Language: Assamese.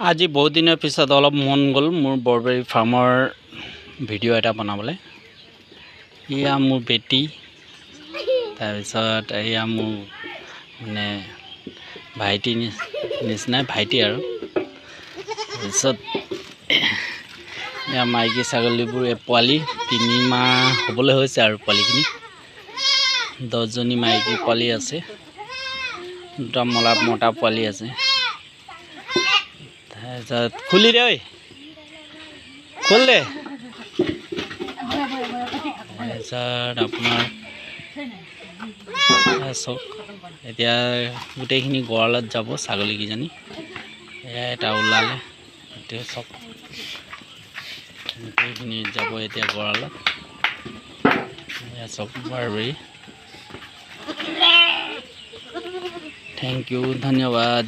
আজি বহুত দিনৰ পিছত অলপ মন গ'ল মোৰ বৰবেৰী ফাৰ্মৰ ভিডিঅ' এটা বনাবলৈ। এয়া মোৰ বেটি, তাৰপিছত এয়া মোৰ মানে ভাইটি নিচিনাই ভাইটি আৰু তাৰপিছত এয়া মাইকী ছাগলীবোৰ পোৱালি 3 মাহ হ'বলৈ হৈছে আৰু পোৱালিখিনি 10জনী মাইকী পোৱালি আছে, 2টা মতা পোৱালি আছে। তাৰপিছত খুলি দে, খুল দে। তাৰপিছত আপোনাৰ চাওক এতিয়া গোটেইখিনি গঁৰালত যাব ছাগলীকেইজনী। এয়া এটা ওলালে, এতিয়া চাওক গোটেইখিনি যাব এতিয়া গঁৰালত। এয়া চাওক বাৰবেৰী। থেংক ইউ, ধন্যবাদ।